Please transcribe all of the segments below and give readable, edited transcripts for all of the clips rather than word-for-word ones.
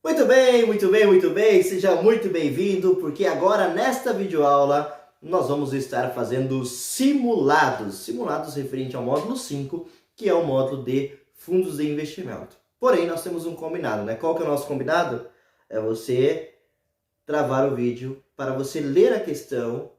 Muito bem, muito bem, muito bem. Seja muito bem-vindo, porque agora nesta videoaula nós vamos estar fazendo simulados referente ao módulo 5, que é o módulo de fundos de investimento. Porém, nós temos um combinado, né? Qual que é o nosso combinado? É você travar o vídeo para você ler a questão.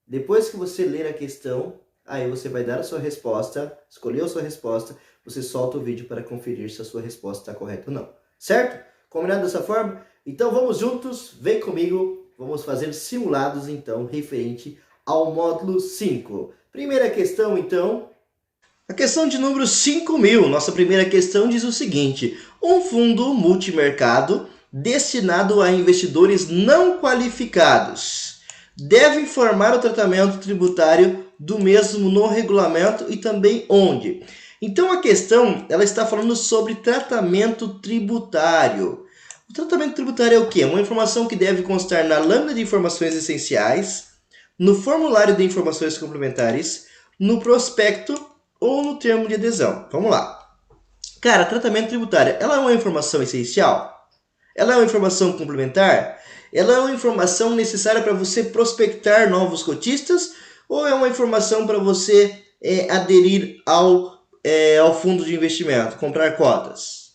Depois que você ler a questão, aí você vai dar a sua resposta, escolher a sua resposta, você solta o vídeo para conferir se a sua resposta está correta ou não. Certo? Combinado dessa forma? Então vamos juntos, vem comigo, vamos fazer simulados então referente ao módulo 5. Primeira questão então, a questão de número 5.000, nossa primeira questão diz o seguinte: um fundo multimercado destinado a investidores não qualificados deve informar o tratamento tributário do mesmo no regulamento e também onde. Então a questão ela está falando sobre tratamento tributário. O tratamento tributário é o quê? Uma informação que deve constar na lâmina de informações essenciais, no formulário de informações complementares, no prospecto ou no termo de adesão. Vamos lá. Cara, tratamento tributário, ela é uma informação essencial? Ela é uma informação complementar? Ela é uma informação necessária para você prospectar novos cotistas? Ou é uma informação para você aderir ao fundo de investimento, comprar cotas?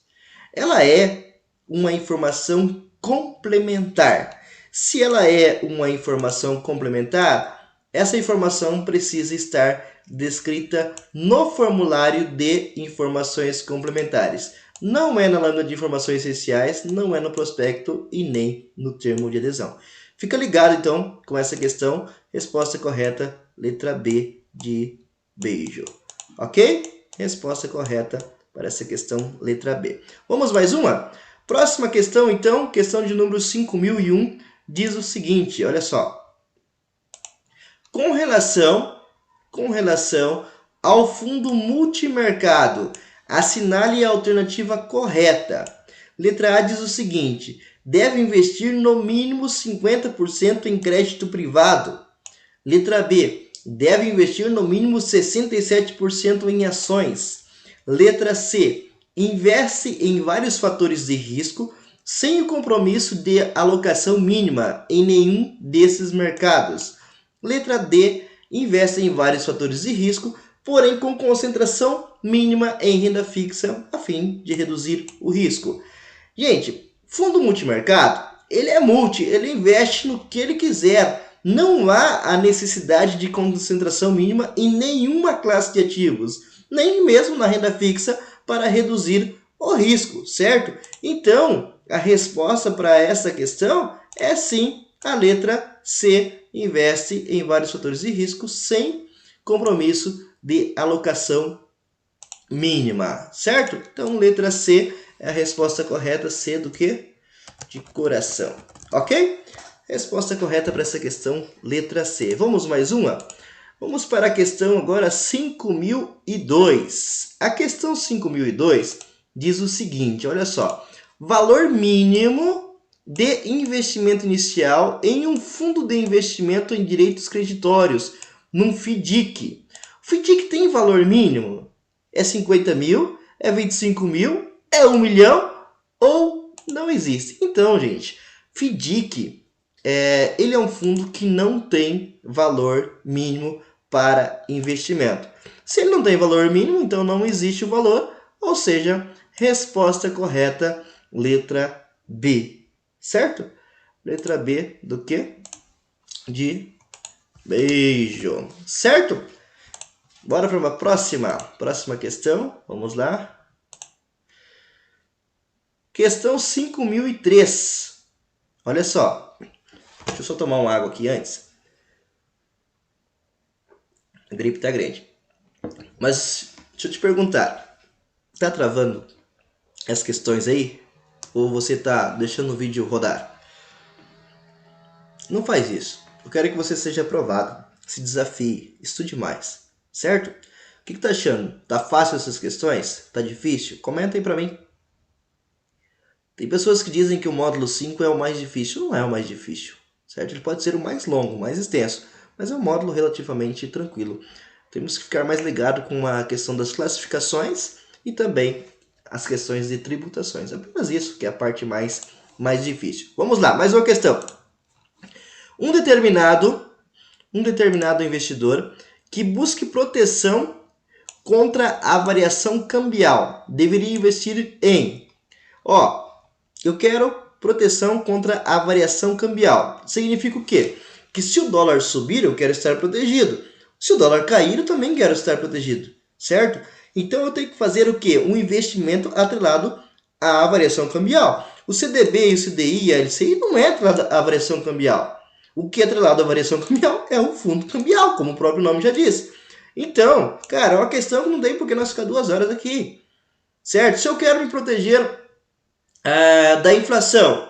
Ela é uma informação complementar. Se ela é uma informação complementar, essa informação precisa estar descrita no formulário de informações complementares. Não é na lâmina de informações essenciais, não é no prospecto e nem no termo de adesão. Fica ligado então com essa questão. Resposta correta, letra B de beijo. Ok? Resposta correta para essa questão, letra B. Vamos mais uma? Próxima questão, então, questão de número 5.001, diz o seguinte, olha só. Com relação ao fundo multimercado, assinale a alternativa correta. Letra A diz o seguinte: deve investir no mínimo 50% em crédito privado. Letra B, deve investir no mínimo 67% em ações. Letra C, investe em vários fatores de risco sem o compromisso de alocação mínima em nenhum desses mercados. Letra D, investe em vários fatores de risco, porém com concentração mínima em renda fixa, a fim de reduzir o risco. Gente, fundo multimercado, ele é multi, ele investe no que ele quiser. Não há a necessidade de concentração mínima em nenhuma classe de ativos, nem mesmo na renda fixa, para reduzir o risco, certo? Então, a resposta para essa questão é sim a letra C, investe em vários fatores de risco sem compromisso de alocação mínima, certo? Então, letra C é a resposta correta, C do que? De coração, ok? Resposta correta para essa questão, letra C. Vamos mais uma? Vamos para a questão agora 5.002. A questão 5.002 diz o seguinte, olha só. Valor mínimo de investimento inicial em um fundo de investimento em direitos creditórios, num FDIC. O FDIC tem valor mínimo? É 50 mil? É 25 mil? É 1 milhão? Ou não existe? Então, gente, FDIC ele é um fundo que não tem valor mínimo para investimento. Se ele não tem valor mínimo, então não existe o valor, ou seja, resposta correta, letra B, certo? Letra B do que? De beijo, certo? Bora para uma próxima questão, vamos lá. Questão 5.003, olha só, deixa eu só tomar uma água aqui antes. A gripe tá grande. Mas deixa eu te perguntar, tá travando as questões aí? Ou você tá deixando o vídeo rodar? Não faz isso. Eu quero que você seja aprovado, se desafie, estude mais, certo? O que tá achando? Tá fácil essas questões? Tá difícil? Comenta aí pra mim. Tem pessoas que dizem que o módulo 5 é o mais difícil. Não é o mais difícil, certo? Ele pode ser o mais longo, mais extenso, mas é um módulo relativamente tranquilo. Temos que ficar mais ligado com a questão das classificações e também as questões de tributações. É apenas isso que é a parte mais mais difícil. Vamos lá, mais uma questão. Um determinado investidor que busque proteção contra a variação cambial deveria investir em... eu quero proteção contra a variação cambial. Significa o quê? Que se o dólar subir, eu quero estar protegido. Se o dólar cair, eu também quero estar protegido, certo? Então eu tenho que fazer o quê? Um investimento atrelado à variação cambial. O CDB, o CDI e a LCI não é atrelado à variação cambial. O que é atrelado à variação cambial é o fundo cambial, como o próprio nome já diz. Então, cara, é uma questão que não tem porque nós ficar 2 horas aqui, certo? Se eu quero me proteger da inflação,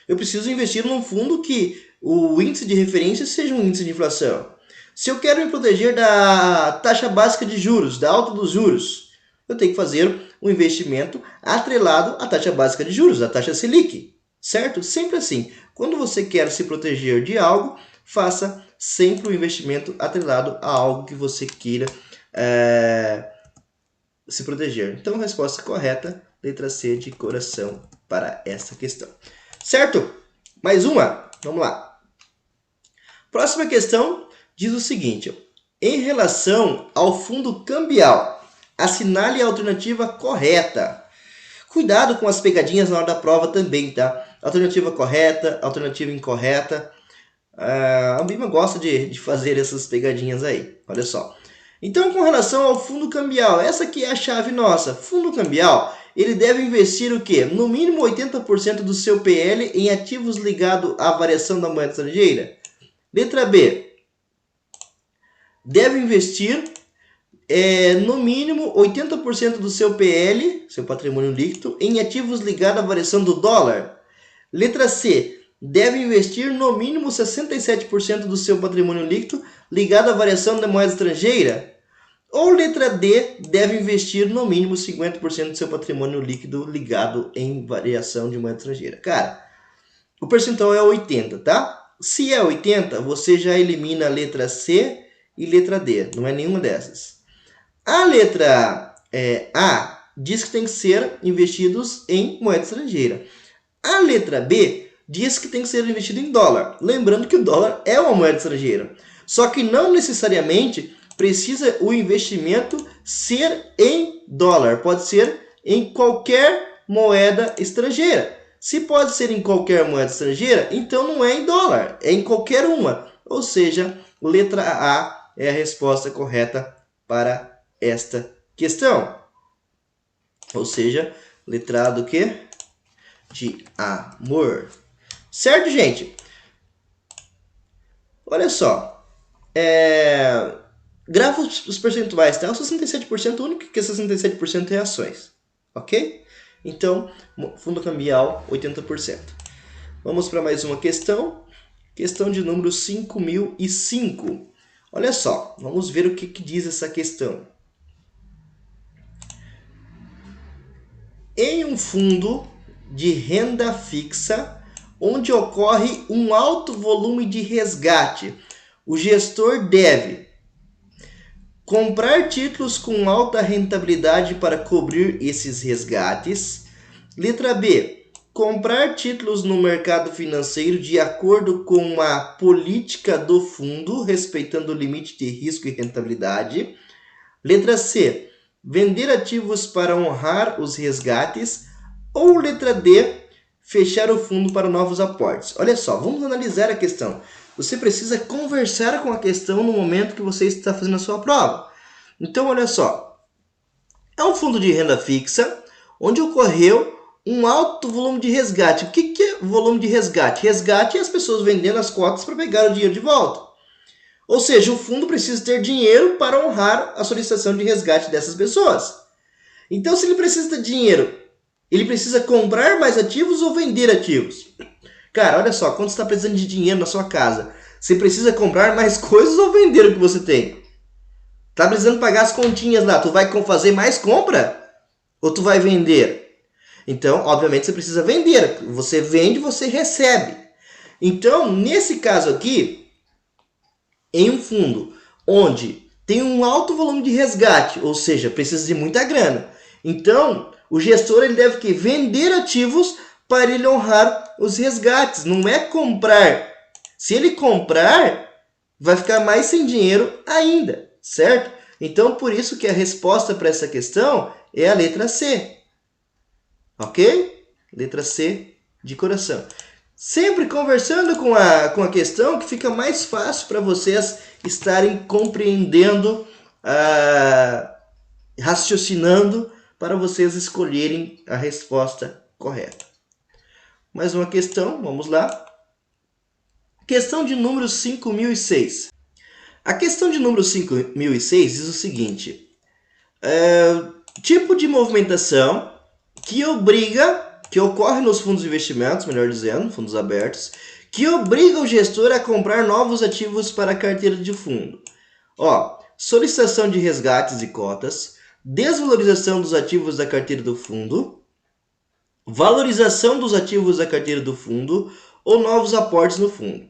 eu preciso investir num fundo que o índice de referência seja um índice de inflação. Se eu quero me proteger da taxa básica de juros, da alta dos juros, eu tenho que fazer um investimento atrelado à taxa básica de juros, a taxa Selic, certo? Sempre assim. Quando você quer se proteger de algo, faça sempre um investimento atrelado a algo que você queira se proteger. Então, resposta correta, letra C de coração para essa questão. Certo? Mais uma. Vamos lá. Próxima questão diz o seguinte. Em relação ao fundo cambial, assinale a alternativa correta. Cuidado com as pegadinhas na hora da prova também, tá? Alternativa correta, alternativa incorreta. A Ambima gosta de fazer essas pegadinhas aí. Olha só. Então, com relação ao fundo cambial, essa aqui é a chave nossa. Fundo cambial, ele deve investir o quê? No mínimo 80% do seu PL em ativos ligados à variação da moeda estrangeira. Letra B. Deve investir no mínimo 80% do seu PL, seu patrimônio líquido, em ativos ligados à variação do dólar. Letra C. Deve investir no mínimo 67% do seu patrimônio líquido ligado à variação da moeda estrangeira. Ou letra D, deve investir no mínimo 50% do seu patrimônio líquido ligado em variação de moeda estrangeira. Cara, o percentual é 80, tá? Se é 80, você já elimina a letra C e letra D, não é nenhuma dessas. A letra A diz que tem que ser investidos em moeda estrangeira. A letra B diz que tem que ser investido em dólar. Lembrando que o dólar é uma moeda estrangeira. Só que não necessariamente precisa o investimento ser em dólar. Pode ser em qualquer moeda estrangeira. Se pode ser em qualquer moeda estrangeira, então não é em dólar, é em qualquer uma. Ou seja, letra A é a resposta correta para esta questão. Ou seja, letra A do quê? De amor. Certo, gente? Olha só. Grava os percentuais, tá? O 67% único, que 67% é ações. Ok? Então, fundo cambial, 80%. Vamos para mais uma questão. Questão de número 5005. Olha só, vamos ver o que diz essa questão. Em um fundo de renda fixa, onde ocorre um alto volume de resgate, o gestor deve comprar títulos com alta rentabilidade para cobrir esses resgates. Letra B. Comprar títulos no mercado financeiro de acordo com a política do fundo, respeitando o limite de risco e rentabilidade. Letra C. Vender ativos para honrar os resgates. Ou letra D. Fechar o fundo para novos aportes. Olha só, vamos analisar a questão. Você precisa conversar com a questão no momento que você está fazendo a sua prova. Então, olha só. É um fundo de renda fixa, onde ocorreu um alto volume de resgate. O que é volume de resgate? Resgate é as pessoas vendendo as cotas para pegar o dinheiro de volta. Ou seja, o fundo precisa ter dinheiro para honrar a solicitação de resgate dessas pessoas. Então, se ele precisa de dinheiro, ele precisa comprar mais ativos ou vender ativos? Cara, olha só, quando você está precisando de dinheiro na sua casa, você precisa comprar mais coisas ou vender o que você tem? Tá precisando pagar as continhas lá, tu vai fazer mais compra? Ou tu vai vender? Então, obviamente, você precisa vender. Você vende, você recebe. Então, nesse caso aqui, em um fundo onde tem um alto volume de resgate, ou seja, precisa de muita grana. Então, o gestor ele deve vender ativos para ele honrar os resgates. Não é comprar. Se ele comprar, vai ficar mais sem dinheiro ainda, certo? Então, por isso que a resposta para essa questão é a letra C. Ok? Letra C de coração. Sempre conversando com a questão, que fica mais fácil para vocês estarem compreendendo, raciocinando, para vocês escolherem a resposta correta. Mais uma questão, vamos lá. Questão de número 5006. A questão de número 5006 diz o seguinte. Tipo de movimentação que ocorre nos fundos de investimentos, melhor dizendo, fundos abertos, que obriga o gestor a comprar novos ativos para a carteira de fundo. Solicitação de resgates e cotas, desvalorização dos ativos da carteira do fundo, valorização dos ativos da carteira do fundo ou novos aportes no fundo.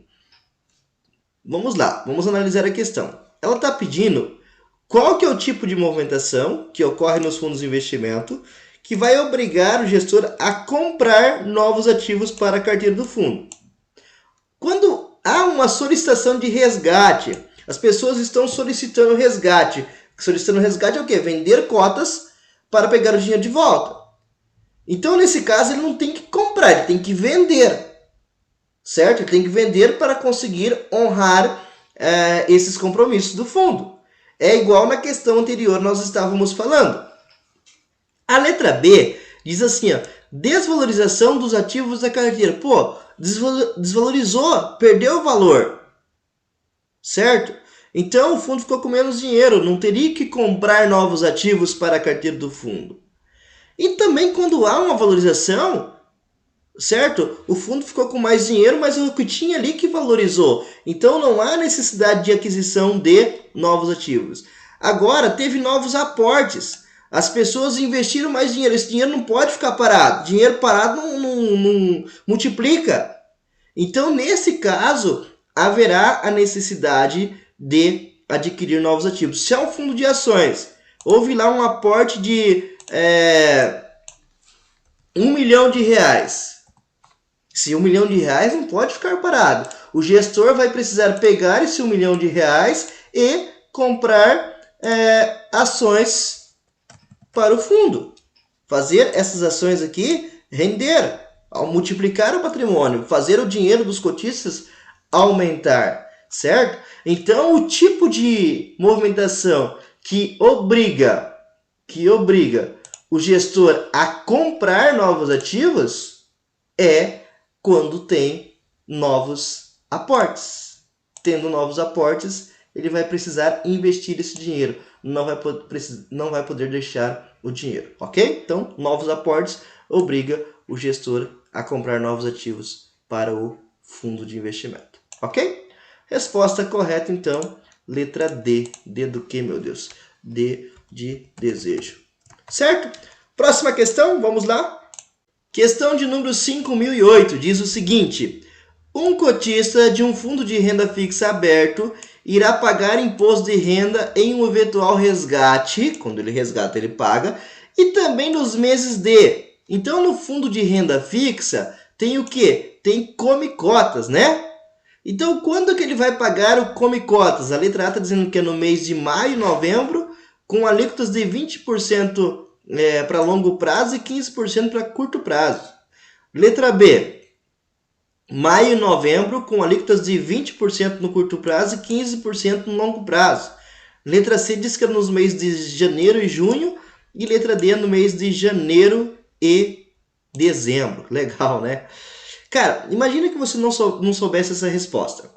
Vamos lá, vamos analisar a questão. Ela está pedindo qual que é o tipo de movimentação que ocorre nos fundos de investimento que vai obrigar o gestor a comprar novos ativos para a carteira do fundo. Quando há uma solicitação de resgate, as pessoas estão solicitando resgate. Solicitando resgate é o quê? Vender cotas para pegar o dinheiro de volta. Então, nesse caso, ele não tem que comprar, ele tem que vender. Certo? Ele tem que vender para conseguir honrar esses compromissos do fundo. É igual na questão anterior nós estávamos falando. A letra B diz assim, desvalorização dos ativos da carteira. Desvalorizou, perdeu o valor. Certo? Então o fundo ficou com menos dinheiro, não teria que comprar novos ativos para a carteira do fundo. E também quando há uma valorização, certo? O fundo ficou com mais dinheiro, mas o que tinha ali que valorizou. Então não há necessidade de aquisição de novos ativos. Agora teve novos aportes. As pessoas investiram mais dinheiro. Esse dinheiro não pode ficar parado. Dinheiro parado não multiplica. Então, nesse caso, haverá a necessidade de adquirir novos ativos. Se é um fundo de ações, houve lá um aporte de R$1 milhão. Se R$1 milhão não pode ficar parado. O gestor vai precisar pegar esse R$1 milhão e comprar ações para o fundo. Fazer essas ações aqui render, ao multiplicar o patrimônio, fazer o dinheiro dos cotistas aumentar, certo? Então, o tipo de movimentação que obriga o gestor a comprar novos ativos é quando tem novos aportes. Tendo novos aportes, ele vai precisar investir esse dinheiro. Não vai poder deixar o dinheiro, ok? Então, novos aportes obriga o gestor a comprar novos ativos para o fundo de investimento, ok? Resposta correta, então, letra D. D do que, meu Deus? D de desejo. Certo? Próxima questão, vamos lá. Questão de número 5008 diz o seguinte. Um cotista de um fundo de renda fixa aberto irá pagar imposto de renda em um eventual resgate, quando ele resgata ele paga, e também nos meses de. Então, no fundo de renda fixa, tem o quê? Tem come-cotas, né? Então, quando que ele vai pagar o come-cotas? A letra A está dizendo que é no mês de maio e novembro, com alíquotas de 20% para longo prazo e 15% para curto prazo. Letra B. Maio e novembro, com alíquotas de 20% no curto prazo e 15% no longo prazo. Letra C diz que é nos meses de janeiro e junho. E letra D é no mês de janeiro e dezembro. Legal, né? Cara, imagina que você não soubesse essa resposta.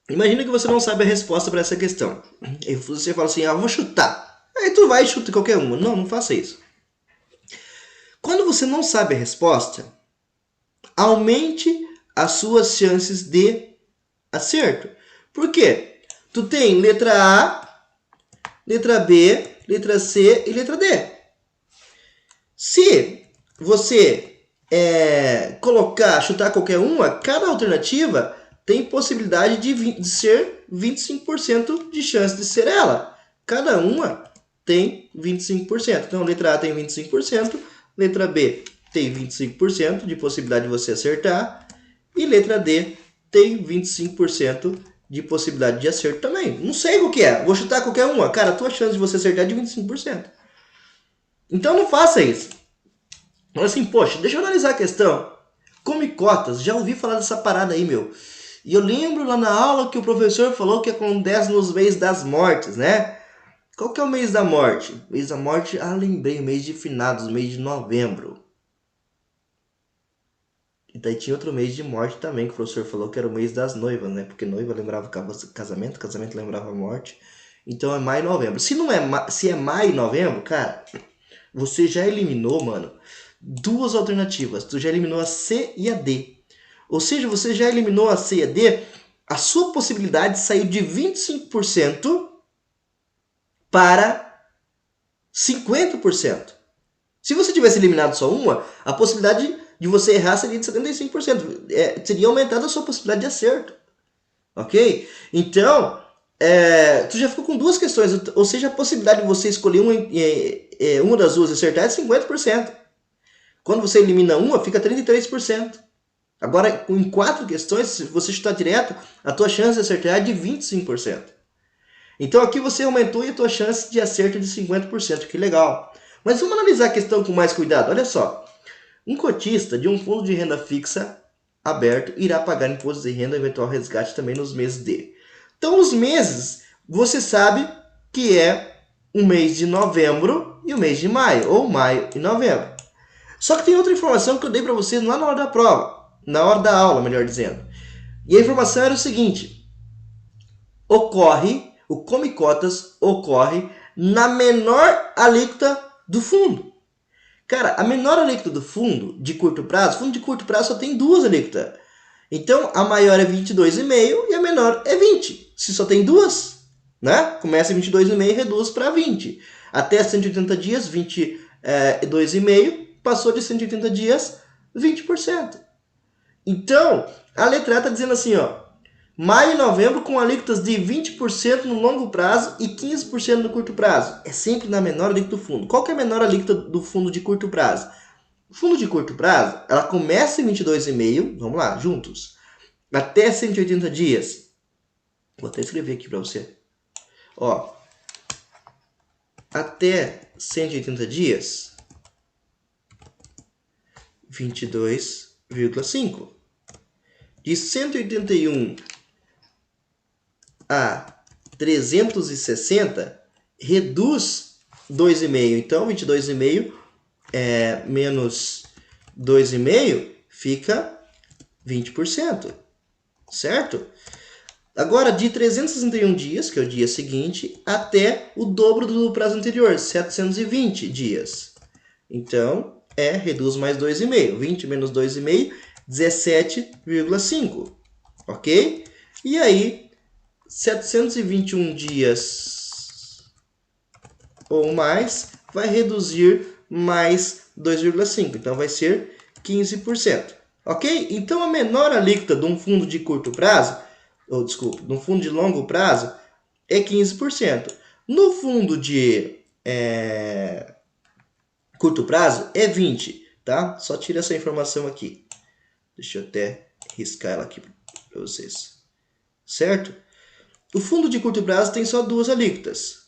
Imagina que você não sabe a resposta para essa questão. E você fala assim, vou chutar. Aí tu vai e chuta qualquer uma. Não, não faça isso. Quando você não sabe a resposta, aumente as suas chances de acerto. Por quê? Tu tem letra A, letra B, letra C e letra D. Se você chutar qualquer uma, cada alternativa tem possibilidade de ser 25% de chance de ser ela. Cada uma tem 25%. Então, letra A tem 25%, Letra B tem 25% de possibilidade de você acertar. E letra D tem 25% de possibilidade de acerto também. Não sei o que é. Vou chutar qualquer uma. Cara, a tua chance de você acertar é de 25%. Então não faça isso. Fala assim, poxa, deixa eu analisar a questão. Come cotas. Já ouvi falar dessa parada aí, meu. E eu lembro lá na aula que o professor falou que acontece nos meses das mortes, né? Qual que é o mês da morte? O mês da morte, lembrei, o mês de finados, o mês de novembro. E daí tinha outro mês de morte também, que o professor falou que era o mês das noivas, né? Porque noiva lembrava casamento, casamento lembrava morte. Então é maio e novembro. Se é maio e novembro, cara, você já eliminou, mano, duas alternativas. Tu já eliminou a C e a D. Ou seja, você já eliminou a C e a D, a sua possibilidade saiu de 25% para 50%. Se você tivesse eliminado só uma, a possibilidade de você errar seria de 75%. Teria aumentado a sua possibilidade de acerto. Ok? Então, tu já ficou com duas questões. Ou seja, a possibilidade de você escolher uma das duas e acertar é de 50%. Quando você elimina uma, fica 33%. Agora, em 4 questões, se você chutar direto, a tua chance de acertar é de 25%. Então aqui você aumentou a tua chance de acerto de 50%, que legal. Mas vamos analisar a questão com mais cuidado. Olha só, um cotista de um fundo de renda fixa aberto irá pagar imposto de renda e eventual resgate também nos meses de. Então os meses, você sabe que é o mês de novembro e o mês de maio, ou maio e novembro. Só que tem outra informação que eu dei para vocês lá na hora da prova, na hora da aula, melhor dizendo. E a informação era o seguinte: o come cotas ocorre na menor alíquota do fundo. Cara, a menor alíquota do fundo de curto prazo só tem duas alíquotas. Então, a maior é 22,5 e a menor é 20. Se só tem duas, né? Começa em 22,5 e reduz para 20. Até 180 dias, 22,5. Passou de 180 dias, 20%. Então, a letra A está dizendo assim, ó. Maio e novembro com alíquotas de 20% no longo prazo e 15% no curto prazo. É sempre na menor alíquota do fundo. Qual que é a menor alíquota do fundo de curto prazo? O fundo de curto prazo, ela começa em 22,5, vamos lá, juntos, até 180 dias. Vou até escrever aqui para você. Ó, até 180 dias, 22,5. De 181 a 360, reduz 2,5. Então, 22,5 menos 2,5 fica 20%. Certo? Agora, de 361 dias, que é o dia seguinte, até o dobro do prazo anterior, 720 dias. Então, reduz mais 2,5. 20 menos 2,5, 17,5. Ok? E aí, 721 dias ou mais vai reduzir mais 2,5. Então, vai ser 15%. Ok? Então, a menor alíquota de um fundo de curto prazo, de um fundo de longo prazo, é 15%. No fundo de curto prazo, é 20%. Tá? Só tira essa informação aqui. Deixa eu até riscar ela aqui para vocês. Certo? O fundo de curto prazo tem só duas alíquotas,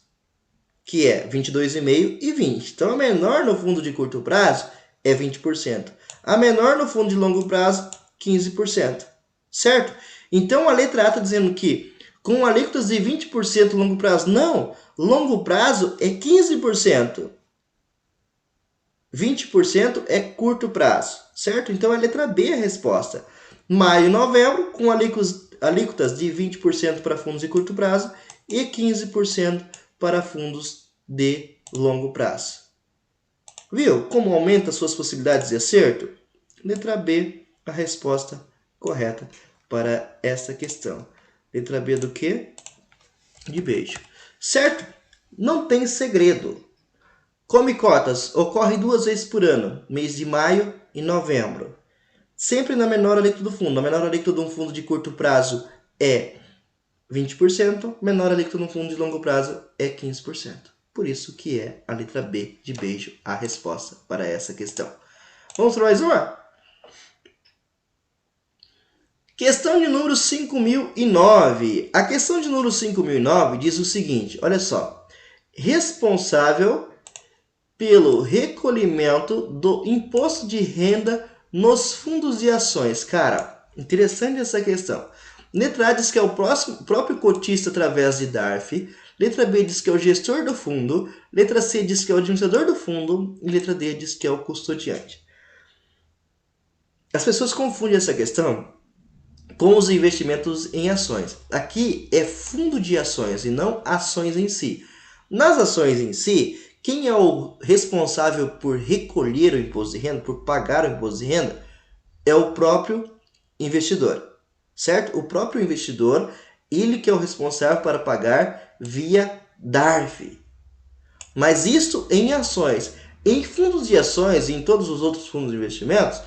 que é 22,5 e 20. Então, a menor no fundo de curto prazo é 20%. A menor no fundo de longo prazo, 15%. Certo? Então, a letra A está dizendo que com alíquotas de 20% longo prazo, não. Longo prazo é 15%. 20% é curto prazo. Certo? Então, a letra B é a resposta. Maio e novembro, com alíquotas de 20% para fundos de curto prazo e 15% para fundos de longo prazo. Viu como aumenta suas possibilidades de acerto? Letra B, a resposta correta para essa questão. Letra B do quê? De beijo. Certo? Não tem segredo. Come cotas ocorre 2 vezes por ano, mês de maio e novembro. Sempre na menor alíquota do fundo. A menor alíquota de um fundo de curto prazo é 20%, menor alíquota de um fundo de longo prazo é 15%. Por isso que é a letra B de beijo a resposta para essa questão. Vamos para mais uma? Questão de número 5009. A questão de número 5009 diz o seguinte, olha só. Responsável pelo recolhimento do imposto de renda nos fundos de ações. Cara, interessante essa questão. Letra A diz que é o próprio cotista através de DARF. Letra B diz que é o gestor do fundo. Letra C diz que é o administrador do fundo. E letra D diz que é o custodiante. As pessoas confundem essa questão com os investimentos em ações. Aqui é fundo de ações e não ações em si. Nas ações em si, quem é o responsável por recolher o imposto de renda, por pagar o imposto de renda, é o próprio investidor, certo? O próprio investidor, ele que é o responsável para pagar via DARF. Mas isso em ações. Em fundos de ações e em todos os outros fundos de investimentos,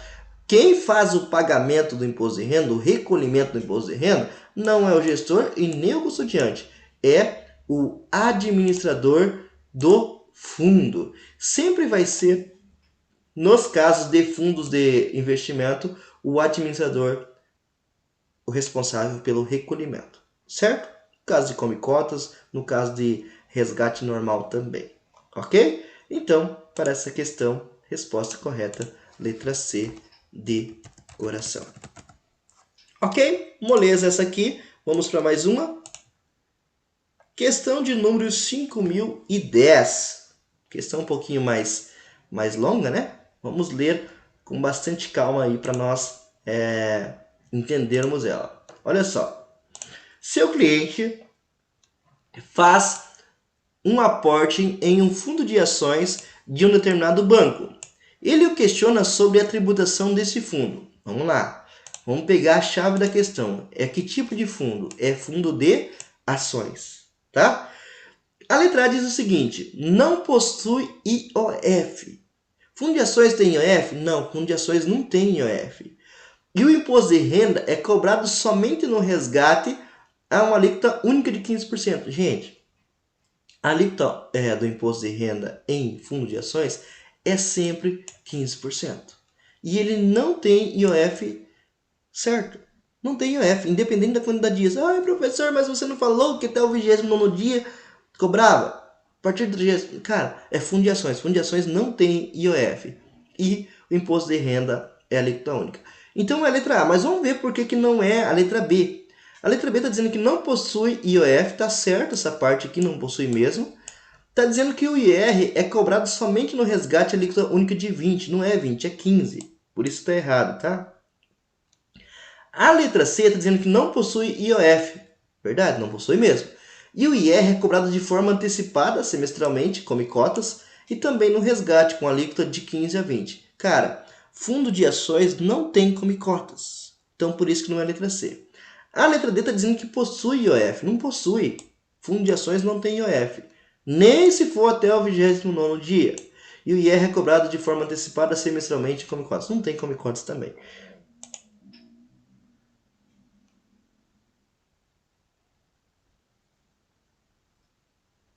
quem faz o pagamento do imposto de renda, o recolhimento do imposto de renda, não é o gestor e nem o custodiante, é o administrador do fundo. Sempre vai ser, nos casos de fundos de investimento, o administrador, o responsável pelo recolhimento, certo? No caso de come cotas, no caso de resgate normal também, ok? Então, para essa questão, resposta correta, letra C de coração. Ok? Moleza essa aqui. Vamos para mais uma. Questão de número 5010. Questão um pouquinho mais longa, né? Vamos ler com bastante calma aí para nós entendermos ela. Olha só. Seu cliente faz um aporte em um fundo de ações de um determinado banco. Ele o questiona sobre a tributação desse fundo. Vamos lá. Vamos pegar a chave da questão. É que tipo de fundo? É fundo de ações, tá? A letra A diz o seguinte: não possui IOF. Fundo de ações tem IOF? Não, fundo de ações não tem IOF. E o imposto de renda é cobrado somente no resgate a uma alíquota única de 15%. Gente, a alíquota do imposto de renda em fundo de ações é sempre 15%. E ele não tem IOF, certo? Não tem IOF, independente da quantidade de dias. Ah, professor, mas você não falou que até o 29º dia cobrava? A partir do 30º... Cara, é fundo de ações. Fundo de ações não tem IOF. E o imposto de renda é a alíquota única. Então é a letra A, mas vamos ver por que não é a letra B. A letra B está dizendo que não possui IOF, tá certo essa parte aqui, não possui mesmo. Está dizendo que o IR é cobrado somente no resgate alíquota única de 20. Não é 20, é 15. Por isso está errado, tá? A letra C está dizendo que não possui IOF. Verdade, não possui mesmo. E o IR é cobrado de forma antecipada, semestralmente, come cotas, e também no resgate, com alíquota de 15 a 20. Cara, fundo de ações não tem come cotas. Então, por isso que não é a letra C. A letra D está dizendo que possui IOF. Não possui. Fundo de ações não tem IOF. Nem se for até o 29º dia. E o IR é cobrado de forma antecipada semestralmente come cotas. Não tem come cotas também.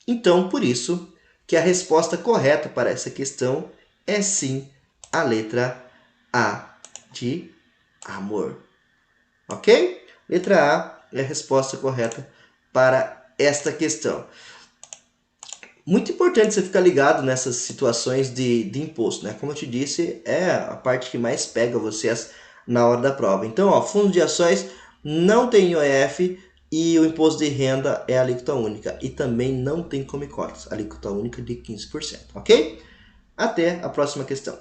Então, por isso que a resposta correta para essa questão é sim a letra A de amor. Ok? Letra A é a resposta correta para esta questão. Muito importante você ficar ligado nessas situações de imposto, né? Como eu te disse, é a parte que mais pega vocês na hora da prova. Então, ó, fundo de ações não tem IOF e o imposto de renda é a alíquota única. E também não tem come cotas, alíquota única de 15%, ok? Até a próxima questão.